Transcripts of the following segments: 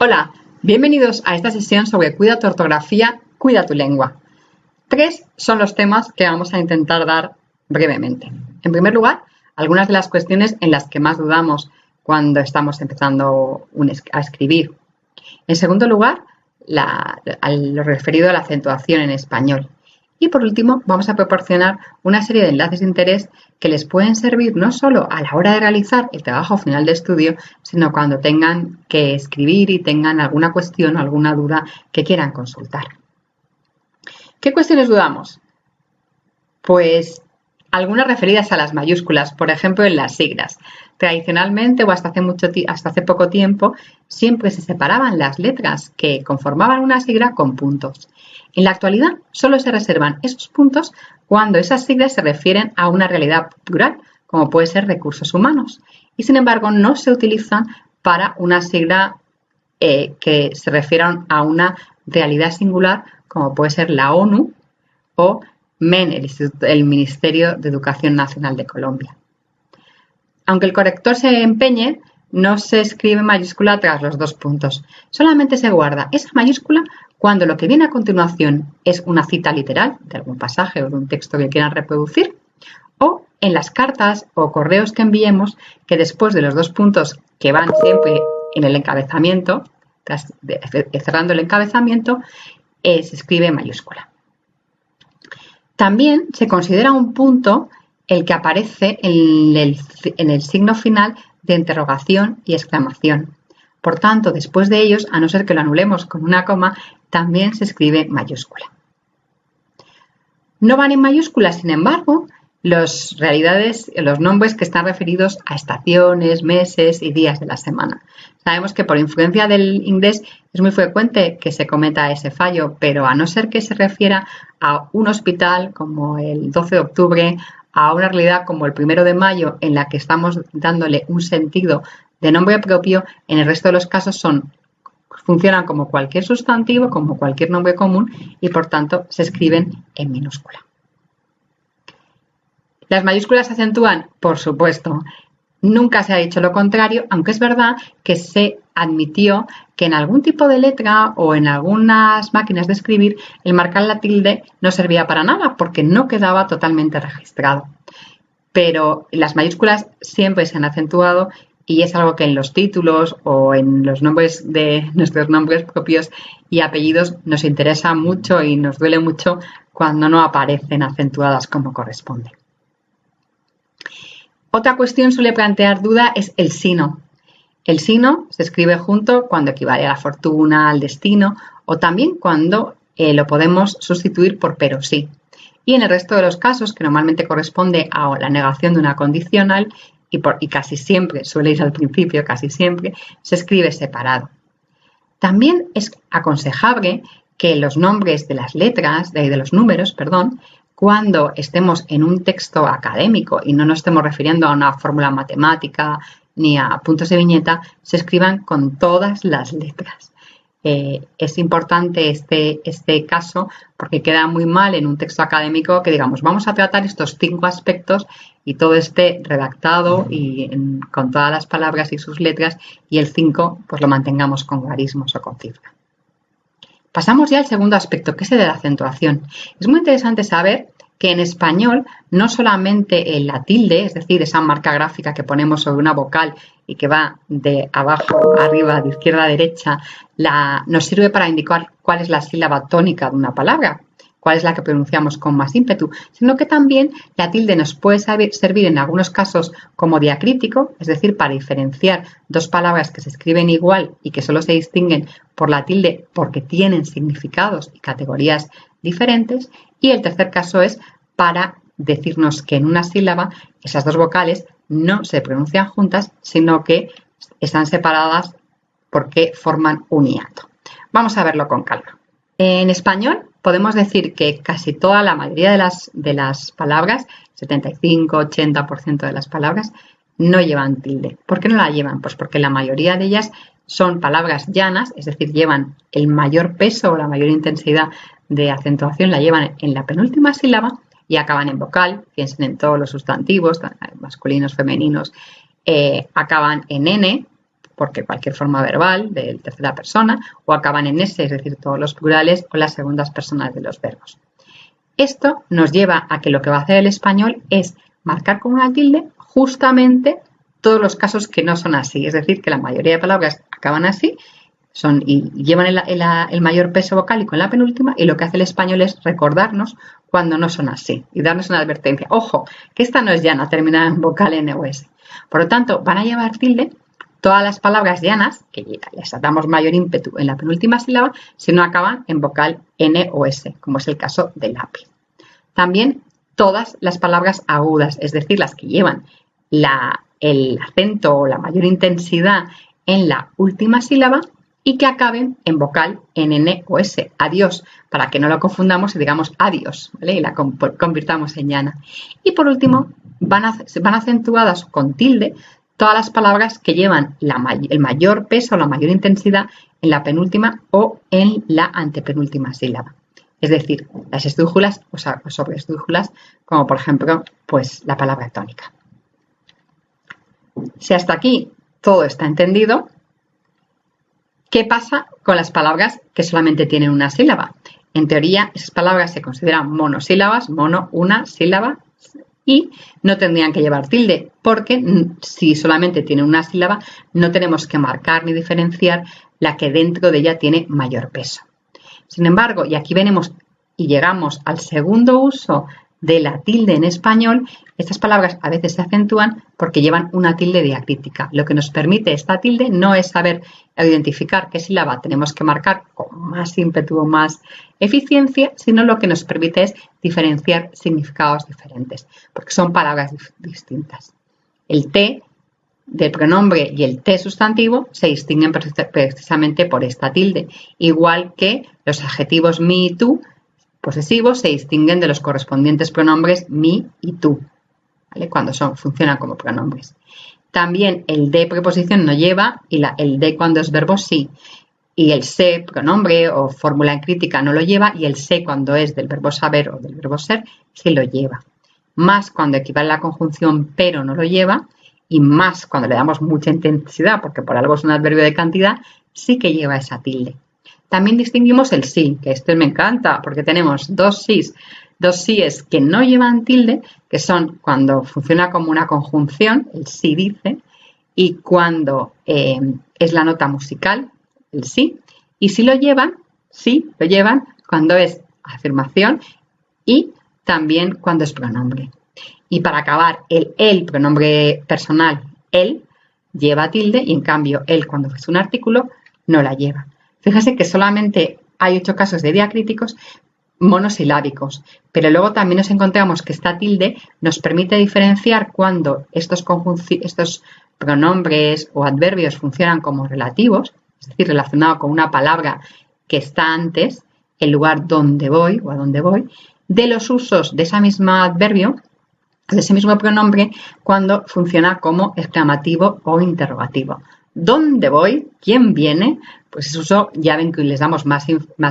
Hola, bienvenidos a esta sesión sobre Cuida tu ortografía, cuida tu lengua. 3 son los temas que vamos a intentar dar brevemente. En primer lugar, algunas de las cuestiones en las que más dudamos cuando estamos empezando a escribir. En segundo lugar, lo referido a la acentuación en español. Y por último, vamos a proporcionar una serie de enlaces de interés que les pueden servir no solo a la hora de realizar el trabajo final de estudio, sino cuando tengan que escribir y tengan alguna cuestión o alguna duda que quieran consultar. ¿Qué cuestiones dudamos? Pues algunas referidas a las mayúsculas, por ejemplo en las siglas. Tradicionalmente o hasta hace poco tiempo siempre se separaban las letras que conformaban una sigla con puntos. En la actualidad solo se reservan esos puntos cuando esas siglas se refieren a una realidad plural, como puede ser recursos humanos, y sin embargo no se utilizan para una sigla que se refieran a una realidad singular, como puede ser la ONU o MEN, el Ministerio de Educación Nacional de Colombia. Aunque el corrector se empeñe, no se escribe mayúscula tras los 2 puntos. Solamente se guarda esa mayúscula cuando lo que viene a continuación es una cita literal de algún pasaje o de un texto que quieran reproducir, o en las cartas o correos que enviemos, que después de los 2 puntos que van siempre en el encabezamiento, cerrando el encabezamiento, se escribe mayúscula. También se considera un punto el que aparece en el signo final de interrogación y exclamación. Por tanto, después de ellos, a no ser que lo anulemos con una coma, también se escribe mayúscula. No van en mayúscula, sin embargo, los nombres que están referidos a estaciones, meses y días de la semana. Sabemos que por influencia del inglés es muy frecuente que se cometa ese fallo, pero a no ser que se refiera a un hospital como el 12 de octubre, a una realidad como el 1 de mayo en la que estamos dándole un sentido de nombre propio, en el resto de los casos funcionan como cualquier sustantivo, como cualquier nombre común y por tanto se escriben en minúscula. ¿Las mayúsculas se acentúan? Por supuesto. Nunca se ha dicho lo contrario, aunque es verdad que se admitió que en algún tipo de letra o en algunas máquinas de escribir el marcar la tilde no servía para nada porque no quedaba totalmente registrado. Pero las mayúsculas siempre se han acentuado y es algo que en los títulos o en los nombres de nuestros nombres propios y apellidos nos interesa mucho y nos duele mucho cuando no aparecen acentuadas como corresponde. Otra cuestión suele plantear duda es el sino. El sino se escribe junto cuando equivale a la fortuna, al destino o también cuando lo podemos sustituir por pero sí. Y en el resto de los casos, que normalmente corresponde a la negación de una condicional y casi siempre, suele ir al principio, casi siempre, se escribe separado. También es aconsejable que los nombres de las letras, de los números, cuando estemos en un texto académico y no nos estemos refiriendo a una fórmula matemática ni a puntos de viñeta, se escriban con todas las letras. Es importante este caso porque queda muy mal en un texto académico que digamos vamos a tratar estos 5 aspectos y todo esté redactado y con todas las palabras y sus letras y el 5 pues lo mantengamos con garismos o con cifra. Pasamos ya al segundo aspecto, que es el de la acentuación. Es muy interesante saber que en español no solamente la tilde, es decir, esa marca gráfica que ponemos sobre una vocal y que va de abajo a arriba, de izquierda a derecha, nos sirve para indicar cuál es la sílaba tónica de una palabra, cuál es la que pronunciamos con más ímpetu, sino que también la tilde nos puede servir en algunos casos como diacrítico, es decir, para diferenciar 2 palabras que se escriben igual y que solo se distinguen por la tilde porque tienen significados y categorías diferentes. Y el tercer caso es para decirnos que en una sílaba esas 2 vocales no se pronuncian juntas, sino que están separadas porque forman un hiato. Vamos a verlo con calma. En español podemos decir que casi toda la mayoría de las palabras, 75-80% de las palabras, no llevan tilde. ¿Por qué no la llevan? Pues porque la mayoría de ellas son palabras llanas, es decir, llevan el mayor peso o la mayor intensidad de acentuación, la llevan en la penúltima sílaba y acaban en vocal. Piensen en todos los sustantivos, masculinos, femeninos, acaban en N, porque cualquier forma verbal de tercera persona, o acaban en S, es decir, todos los plurales o las segundas personas de los verbos. Esto nos lleva a que lo que va a hacer el español es marcar con una tilde justamente todos los casos que no son así, es decir, que la mayoría de palabras acaban así y llevan el mayor peso vocálico en la penúltima, y lo que hace el español es recordarnos cuando no son así y darnos una advertencia. Ojo, que esta no es llana, terminada en vocal N o S. Por lo tanto, van a llevar tilde todas las palabras llanas, que les damos mayor ímpetu en la penúltima sílaba, si no acaban en vocal N o S, como es el caso del lápiz. También todas las palabras agudas, es decir, las que llevan el acento o la mayor intensidad en la última sílaba y que acaben en vocal en N o S, adiós, para que no lo confundamos y digamos adiós, ¿vale? Y la convirtamos en llana. Y por último, van acentuadas con tilde todas las palabras que llevan el mayor peso o la mayor intensidad en la penúltima o en la antepenúltima sílaba. Es decir, las esdrújulas o sobreesdrújulas, como por ejemplo, pues la palabra tónica. Si hasta aquí todo está entendido, ¿qué pasa con las palabras que solamente tienen una sílaba? En teoría, esas palabras se consideran monosílabas, mono, una sílaba, y no tendrían que llevar tilde, porque si solamente tiene una sílaba, no tenemos que marcar ni diferenciar la que dentro de ella tiene mayor peso. Sin embargo, y aquí venimos y llegamos al segundo uso de la tilde en español, estas palabras a veces se acentúan porque llevan una tilde diacrítica. Lo que nos permite esta tilde no es saber identificar qué sílaba tenemos que marcar con más ímpetu o más eficiencia, sino lo que nos permite es diferenciar significados diferentes, porque son palabras distintas. El T del pronombre y el T sustantivo se distinguen precisamente por esta tilde, igual que los adjetivos mi y tú posesivos se distinguen de los correspondientes pronombres mi y tú, ¿vale? Cuando funcionan como pronombres. También el de preposición no lleva y el de cuando es verbo sí. Y el se, pronombre o fórmula en crítica, no lo lleva, y el se cuando es del verbo saber o del verbo ser sí lo lleva. Más cuando equivale a la conjunción pero no lo lleva, y más cuando le damos mucha intensidad porque por algo es un adverbio de cantidad, sí que lleva esa tilde. También distinguimos el sí, que esto me encanta porque tenemos dos síes que no llevan tilde, que son cuando funciona como una conjunción, el sí dice, y cuando es la nota musical, el sí, y sí lo llevan cuando es afirmación y también cuando es pronombre. Y para acabar, el pronombre personal, él, lleva tilde y en cambio él cuando es un artículo no la lleva. Fíjense que solamente hay 8 casos de diacríticos monosilábicos, pero luego también nos encontramos que esta tilde nos permite diferenciar cuando estos pronombres o adverbios funcionan como relativos, es decir, relacionado con una palabra que está antes, el lugar donde voy o a dónde voy, de los usos de ese mismo adverbio, de ese mismo pronombre, cuando funciona como exclamativo o interrogativo. ¿Dónde voy? ¿Quién viene? Pues ese uso ya ven que les damos más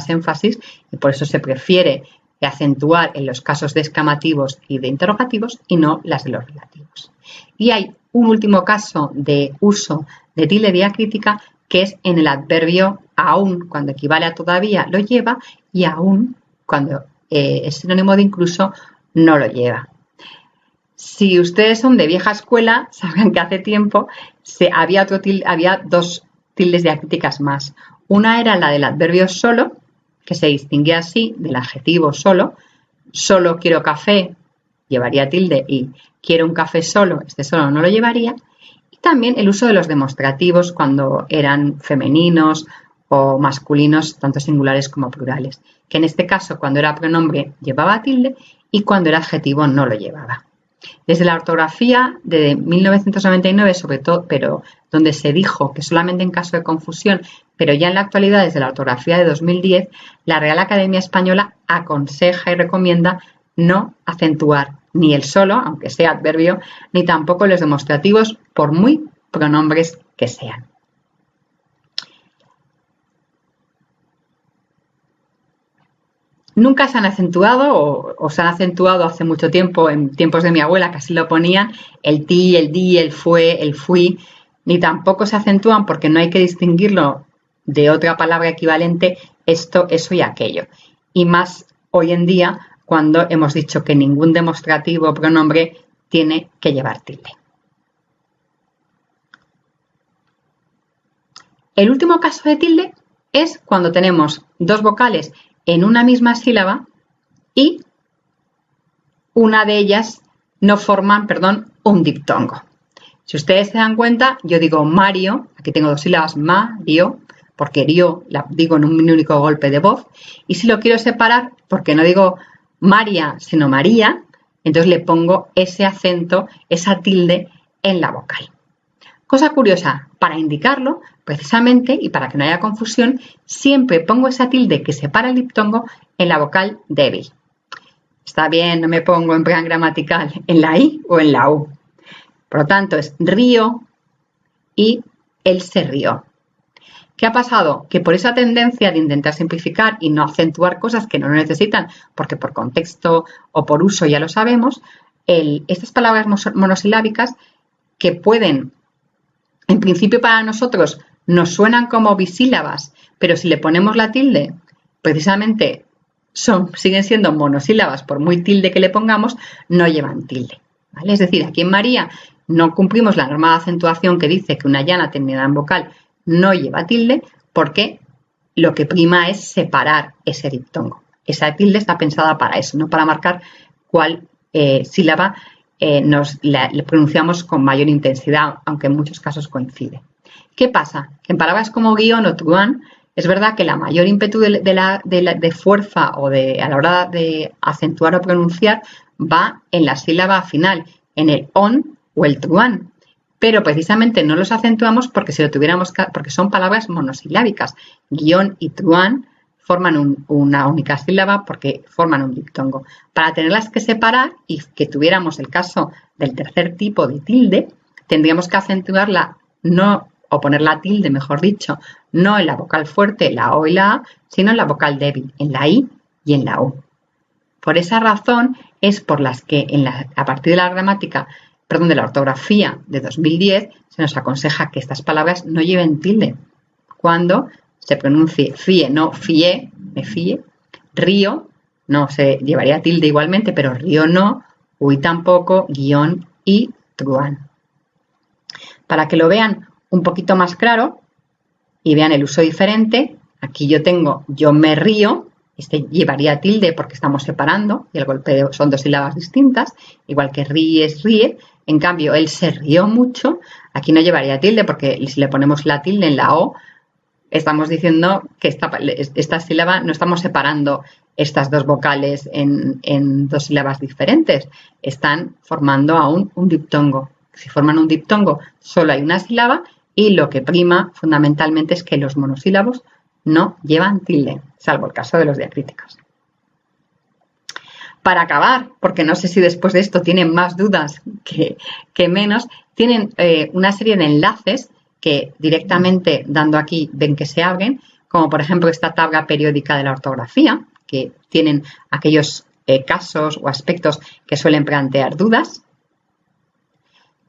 énfasis y por eso se prefiere acentuar en los casos de exclamativos y de interrogativos y no las de los relativos. Y hay un último caso de uso de tilde diacrítica que es en el adverbio aún, cuando equivale a todavía lo lleva, y aún cuando es sinónimo de incluso no lo lleva. Si ustedes son de vieja escuela, sabrán que hace tiempo había 2 tildes diacríticas más. Una era la del adverbio solo, que se distinguía así del adjetivo solo. Solo quiero café, llevaría tilde, y quiero un café solo, este solo no lo llevaría. Y también el uso de los demostrativos cuando eran femeninos o masculinos, tanto singulares como plurales, que en este caso cuando era pronombre llevaba tilde y cuando era adjetivo no lo llevaba. Desde la ortografía de 1999, sobre todo, pero donde se dijo que solamente en caso de confusión, pero ya en la actualidad, desde la ortografía de 2010, la Real Academia Española aconseja y recomienda no acentuar ni el solo, aunque sea adverbio, ni tampoco los demostrativos, por muy pronombres que sean. Nunca se han acentuado o se han acentuado hace mucho tiempo, en tiempos de mi abuela, que así lo ponían, el ti, el di, el fue, el fui. ni tampoco se acentúan porque no hay que distinguirlo de otra palabra equivalente, esto, eso y aquello. Y más hoy en día cuando hemos dicho que ningún demostrativo o pronombre tiene que llevar tilde. El último caso de tilde es cuando tenemos dos vocales en una misma sílaba y una de ellas no forman, un diptongo. Si ustedes se dan cuenta, yo digo Mario, aquí tengo dos sílabas, Mario, porque rio la digo en un único golpe de voz, y si lo quiero separar, porque no digo María, sino María, entonces le pongo ese acento, esa tilde en la vocal. Cosa curiosa, para indicarlo, precisamente, y para que no haya confusión, siempre pongo esa tilde que separa el diptongo en la vocal débil. Está bien, no me pongo en plan gramatical en la I o en la U. Por lo tanto, es río y él se rió. ¿Qué ha pasado? Que por esa tendencia de intentar simplificar y no acentuar cosas que no lo necesitan, porque por contexto o por uso ya lo sabemos, estas palabras monosilábicas que pueden, en principio para nosotros, nos suenan como bisílabas, pero si le ponemos la tilde, precisamente siguen siendo monosílabas, por muy tilde que le pongamos, no llevan tilde, ¿vale? Es decir, aquí en María no cumplimos la norma de acentuación que dice que una llana terminada en vocal no lleva tilde porque lo que prima es separar ese diptongo. Esa tilde está pensada para eso, no para marcar cuál sílaba le pronunciamos con mayor intensidad, aunque en muchos casos coincide. ¿Qué pasa? Que en palabras como guión o truán, es verdad que la mayor ímpetu de fuerza o a la hora de acentuar o pronunciar va en la sílaba final, en el on o el truán. Pero precisamente no los acentuamos porque porque son palabras monosilábicas. Guión y truán forman una única sílaba porque forman un diptongo. Para tenerlas que separar y que tuviéramos el caso del tercer tipo de tilde, tendríamos que acentuarla o poner la tilde, mejor dicho, no en la vocal fuerte, la O y la A, sino en la vocal débil, en la I y en la U. Por esa razón es por las que a partir de la gramática, de la ortografía de 2010, se nos aconseja que estas palabras no lleven tilde cuando se pronuncie fíe, no fíe, me fíe, río, no se llevaría tilde igualmente, pero río no, uy tampoco, guión y truán. Para que lo vean un poquito más claro y vean el uso diferente, aquí yo tengo yo me río, este llevaría tilde porque estamos separando y el golpeo son dos sílabas distintas, igual que ríes, ríe. En cambio, él se rió mucho, aquí no llevaría tilde porque si le ponemos la tilde en la O, estamos diciendo que esta sílaba no estamos separando estas dos vocales en dos sílabas diferentes, están formando aún un diptongo. Si forman un diptongo, solo hay una sílaba y lo que prima fundamentalmente es que los monosílabos no llevan tilde, salvo el caso de los diacríticos. Para acabar, porque no sé si después de esto tienen más dudas que menos, tienen una serie de enlaces que directamente dando aquí ven que se abren, como por ejemplo esta tabla periódica de la ortografía, que tienen aquellos casos o aspectos que suelen plantear dudas.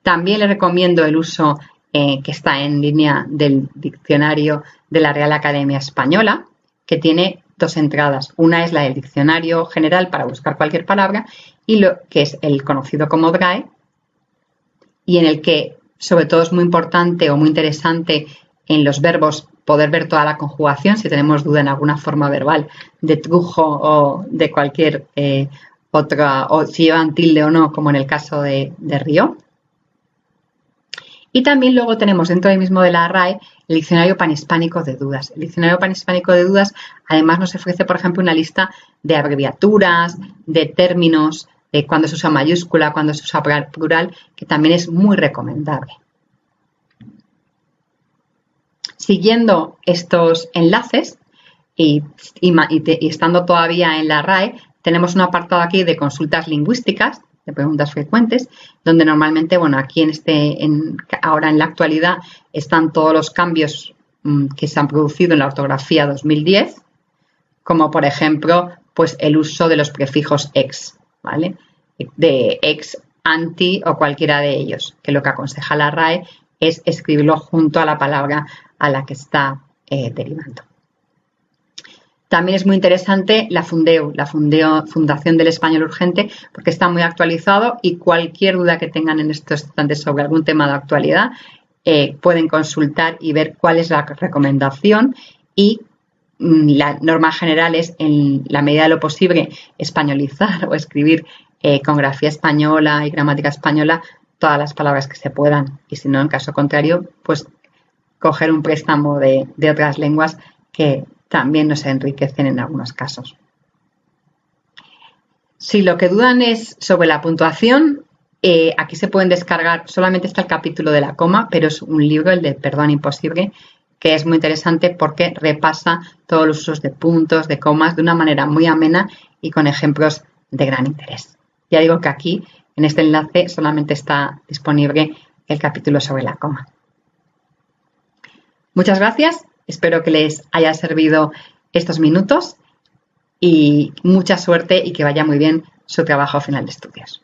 También les recomiendo el uso que está en línea del diccionario de la Real Academia Española, que tiene dos entradas. Una es la del diccionario general para buscar cualquier palabra y lo que es el conocido como DRAE, y en el que sobre todo es muy importante o muy interesante en los verbos poder ver toda la conjugación si tenemos duda en alguna forma verbal de trujo o de cualquier otra, o si llevan tilde o no, como en el caso de río. Y también luego tenemos dentro del mismo de la RAE el diccionario panhispánico de dudas. El diccionario panhispánico de dudas además nos ofrece, por ejemplo, una lista de abreviaturas, de términos, de cuándo se usa mayúscula, cuándo se usa plural, que también es muy recomendable. Siguiendo estos enlaces y estando todavía en la RAE, tenemos un apartado aquí de consultas lingüísticas, de preguntas frecuentes, donde normalmente, bueno, aquí ahora en la actualidad están todos los cambios que se han producido en la ortografía 2010, como por ejemplo, pues el uso de los prefijos ex, ¿vale? De ex, anti o cualquiera de ellos, que lo que aconseja la RAE es escribirlo junto a la palabra a la que está derivando. También es muy interesante la Fundeu, Fundación del Español Urgente, porque está muy actualizado y cualquier duda que tengan en estos instantes sobre algún tema de actualidad pueden consultar y ver cuál es la recomendación y la norma general es, en la medida de lo posible, españolizar o escribir con grafía española y gramática española todas las palabras que se puedan y si no, en caso contrario, pues coger un préstamo de otras lenguas que también nos enriquecen en algunos casos. Si lo que dudan es sobre la puntuación, aquí se pueden descargar, solamente está el capítulo de la coma, pero es un libro, el de Perdón Imposible, que es muy interesante porque repasa todos los usos de puntos, de comas, de una manera muy amena y con ejemplos de gran interés. Ya digo que aquí, en este enlace, solamente está disponible el capítulo sobre la coma. Muchas gracias, espero que les haya servido estos minutos y mucha suerte y que vaya muy bien su trabajo final de estudios.